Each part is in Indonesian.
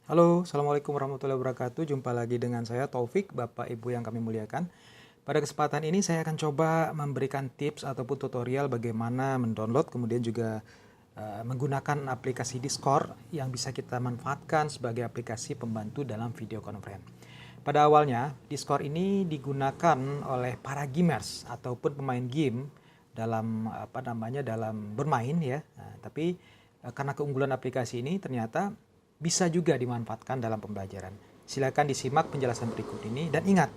Halo, Assalamualaikum warahmatullahi wabarakatuh. Jumpa lagi dengan saya Taufik, Bapak Ibu yang kami muliakan. Pada kesempatan ini saya akan coba memberikan tips ataupun tutorial bagaimana mendownload kemudian juga menggunakan aplikasi Discord yang bisa kita manfaatkan sebagai aplikasi pembantu dalam video conference. Pada awalnya, Discord ini digunakan oleh para gamers ataupun pemain game dalam dalam bermain ya. Nah, tapi karena keunggulan aplikasi ini ternyata bisa juga dimanfaatkan dalam pembelajaran. Silakan disimak penjelasan berikut ini dan ingat,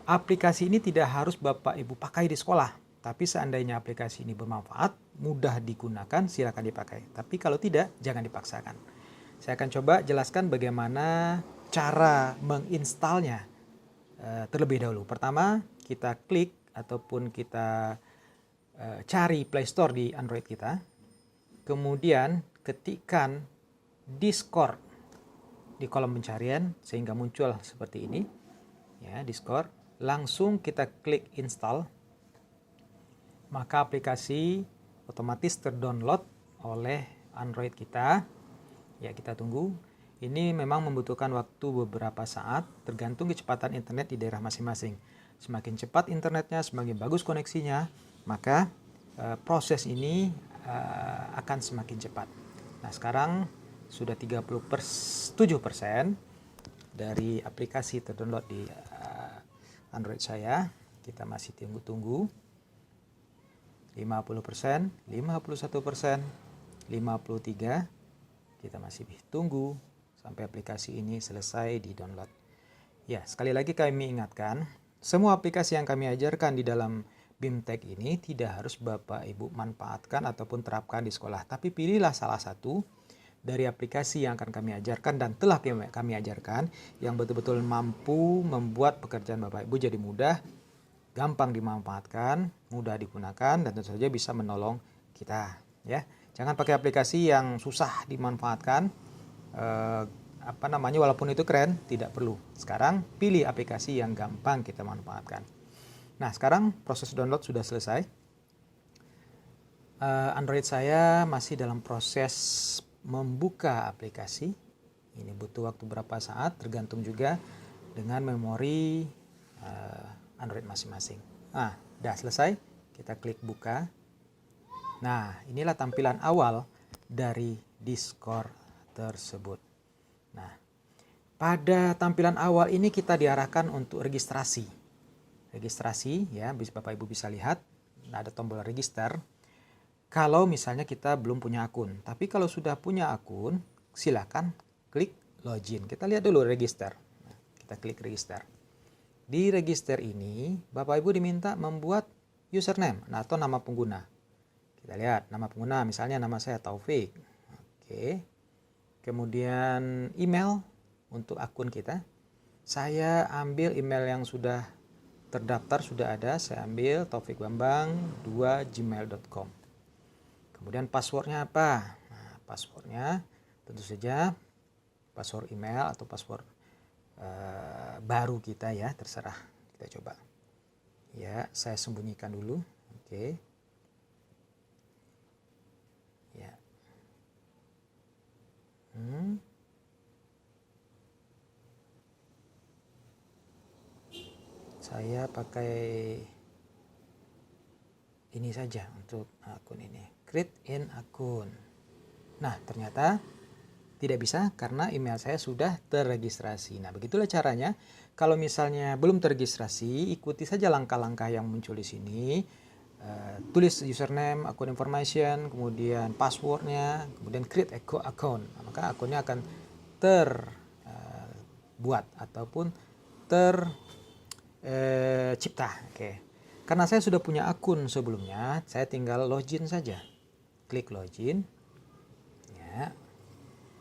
aplikasi ini tidak harus Bapak Ibu pakai di sekolah. Tapi seandainya aplikasi ini bermanfaat, mudah digunakan, silakan dipakai. Tapi kalau tidak, jangan dipaksakan. Saya akan coba jelaskan bagaimana cara menginstalnya terlebih dahulu. Pertama, kita klik ataupun kita cari Play Store di Android kita. Kemudian ketikkan Discord di kolom pencarian sehingga muncul seperti ini ya, Discord. Langsung kita klik install, maka aplikasi otomatis terdownload oleh Android kita ya. Kita tunggu, ini memang membutuhkan waktu beberapa saat tergantung kecepatan internet di daerah masing-masing. Semakin cepat internetnya, semakin bagus koneksinya, maka proses ini akan semakin cepat. Nah, sekarang sudah 37% dari aplikasi terdownload di Android saya. Kita masih tunggu 50%, 51%, 53%. Kita masih tunggu sampai aplikasi ini selesai di download. Ya, sekali lagi kami ingatkan, semua aplikasi yang kami ajarkan di dalam BIMTech ini tidak harus Bapak Ibu manfaatkan ataupun terapkan di sekolah, tapi pilihlah salah satu dari aplikasi yang akan kami ajarkan dan telah kami ajarkan yang betul-betul mampu membuat pekerjaan Bapak Ibu jadi mudah, gampang dimanfaatkan, mudah digunakan, dan tentu saja bisa menolong kita ya. Jangan pakai aplikasi yang susah dimanfaatkan, walaupun itu keren, tidak perlu. Sekarang pilih aplikasi yang gampang kita manfaatkan. Nah, sekarang proses download sudah selesai. Android saya masih dalam proses membuka aplikasi. Ini butuh waktu berapa saat, tergantung juga dengan memori Android masing-masing. Nah, sudah selesai. Kita klik buka. Nah, inilah tampilan awal dari Discord tersebut. Nah, pada tampilan awal ini kita diarahkan untuk registrasi. Registrasi ya, Bapak Ibu bisa lihat ada tombol register. Kalau misalnya kita belum punya akun, tapi kalau sudah punya akun, silakan klik login. Kita lihat dulu register. Nah, kita klik register. Di register ini, Bapak Ibu diminta membuat username atau nama pengguna. Kita lihat nama pengguna, misalnya nama saya Taufik. Oke. Kemudian email untuk akun kita. Saya ambil email yang sudah terdaftar, sudah ada. Saya ambil taufikbambang2@gmail.com. Kemudian passwordnya apa? Nah, passwordnya tentu saja password email atau password baru kita ya, terserah. Kita coba. Ya, saya sembunyikan dulu. Oke. Ya. Saya pakai ini saja untuk akun ini. Create in akun. Nah, ternyata tidak bisa karena email saya sudah terregistrasi. Nah, begitulah caranya. Kalau misalnya belum terregistrasi, ikuti saja langkah-langkah yang muncul di sini. Tulis username, akun information, kemudian passwordnya, kemudian create account. Nah, maka akunnya akan terbuat ataupun tercipta. Oke. Karena saya sudah punya akun sebelumnya, saya tinggal login saja. Klik login. Ya.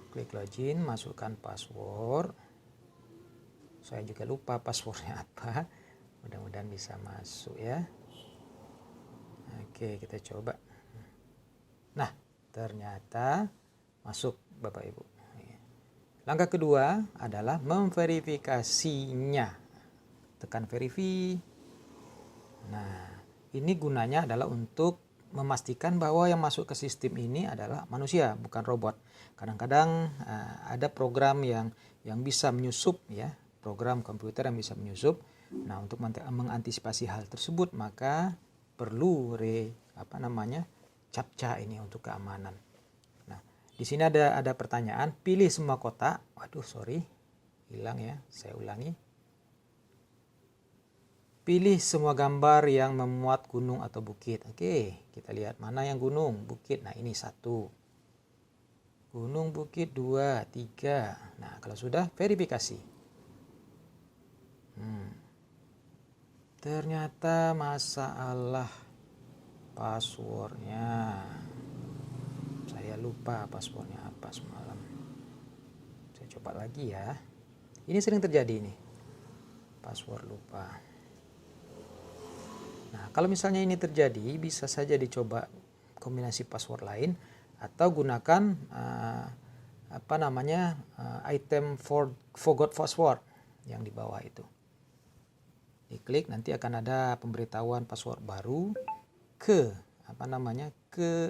Klik login, masukkan password. Saya juga lupa passwordnya apa. Mudah-mudahan bisa masuk ya. Oke, kita coba. Nah, ternyata masuk Bapak Ibu. Langkah kedua adalah memverifikasinya. Tekan verify. Nah, ini gunanya adalah untuk memastikan bahwa yang masuk ke sistem ini adalah manusia, bukan robot. Kadang-kadang ada program yang bisa menyusup, ya, program komputer yang bisa menyusup. Nah, untuk mengantisipasi hal tersebut maka perlu CAPTCHA ini untuk keamanan. Nah, di sini ada pertanyaan, pilih semua kotak. Waduh, sorry, hilang ya, saya ulangi. Pilih semua gambar yang memuat gunung atau bukit. Oke, kita lihat mana yang gunung, bukit. Nah, ini 1. Gunung, bukit 2, 3. Nah, kalau sudah, verifikasi. Ternyata masalah passwordnya. Saya lupa passwordnya apa semalam. Saya coba lagi ya. Ini sering terjadi nih, password lupa. Nah, kalau misalnya ini terjadi, bisa saja dicoba kombinasi password lain atau gunakan item forgot password yang di bawah itu. Diklik, nanti akan ada pemberitahuan password baru ke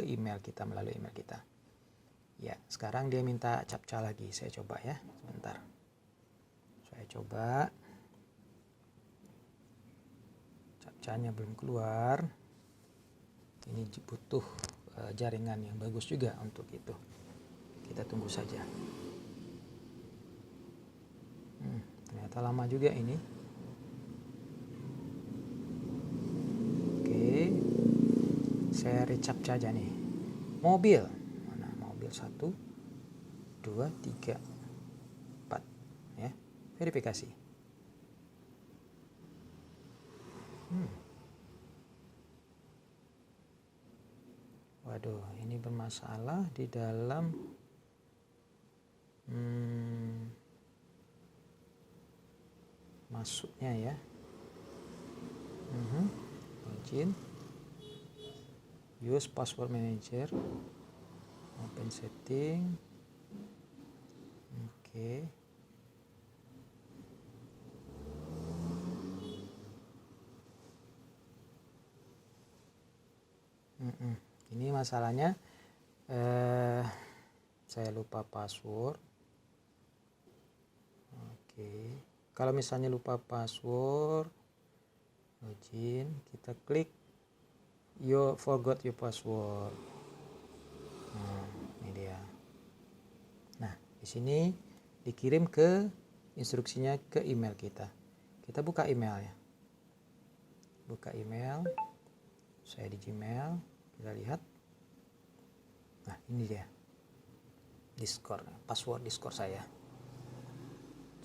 email kita, melalui email kita. Ya, sekarang dia minta CAPTCHA lagi. Saya coba ya, sebentar. Saya coba. CAPTCHA-nya belum keluar. Ini butuh jaringan yang bagus juga untuk itu. Kita tunggu saja. Ternyata lama juga ini. Oke, saya recaptcha aja nih. Mobil, mana mobil 1, 2, 3, 4, ya, verifikasi. Waduh, ini bermasalah di dalam masuknya ya. Login, use password manager, open setting. Oke. Ini masalahnya saya lupa password. Oke, kalau misalnya lupa password, login, kita klik you forgot your password. Nah, ini dia. Nah, di sini dikirim ke instruksinya ke email kita. Kita buka emailnya. Buka email. Saya di Gmail, kita lihat. Nah, ini dia. Discord, password Discord saya.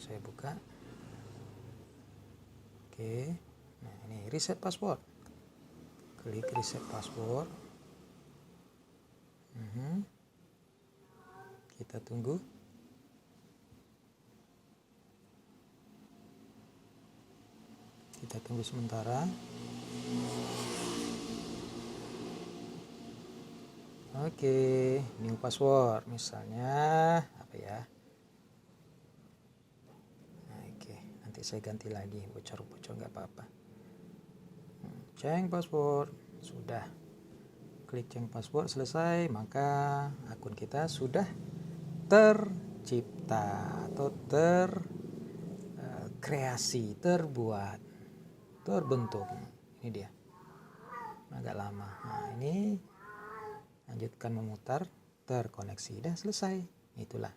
Saya buka. Oke. Nah, ini reset password. Klik reset password. Kita tunggu. Kita tunggu sementara. Oke, new password misalnya apa ya? Oke, nanti saya ganti lagi, bocor-bocor nggak apa-apa. Change password, sudah. Klik change password, selesai, maka akun kita sudah tercipta atau terkreasi, terbuat, terbentuk. Ini dia. Agak lama. Nah, ini lanjutkan memutar, terkoneksi, dah selesai. Itulah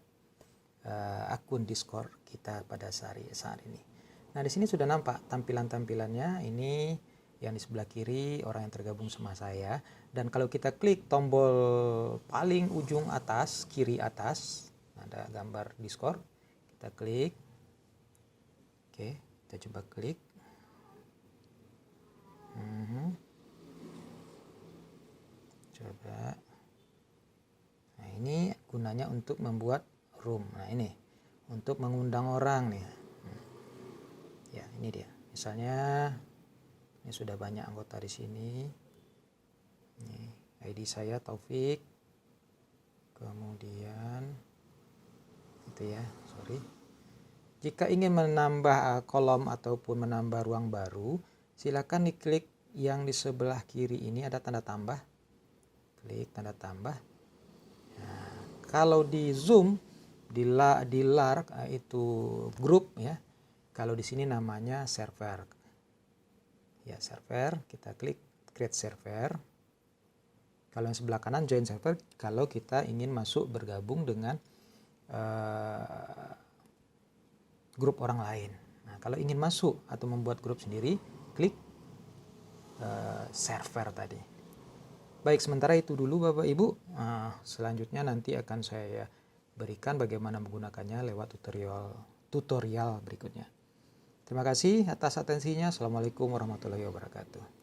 akun Discord kita pada saat ini. Nah, di sini sudah nampak tampilannya. Ini yang di sebelah kiri orang yang tergabung sama saya, dan kalau kita klik tombol paling ujung atas, kiri atas, ada gambar Discord. Kita klik. Oke, kita coba klik. Coba. Nah, ini gunanya untuk membuat room. Nah, ini untuk mengundang orang nih. Ya, ini dia. Misalnya ini sudah banyak anggota di sini. Ini ID saya Taufik. Kemudian itu ya, sorry. Jika ingin menambah kolom ataupun menambah ruang baru, silakan diklik yang di sebelah kiri ini, ada tanda tambah. klik tanda tambah. Nah, kalau di Zoom di LAR itu grup ya. Kalau di sini namanya server. Ya, server, kita klik create server. Kalau yang sebelah kanan join server kalau kita ingin masuk bergabung dengan grup orang lain. Nah, kalau ingin masuk atau membuat grup sendiri, klik server tadi. Baik, sementara itu dulu Bapak Ibu. Selanjutnya nanti akan saya berikan bagaimana menggunakannya lewat tutorial berikutnya. Terima kasih atas atensinya. Assalamualaikum warahmatullahi wabarakatuh.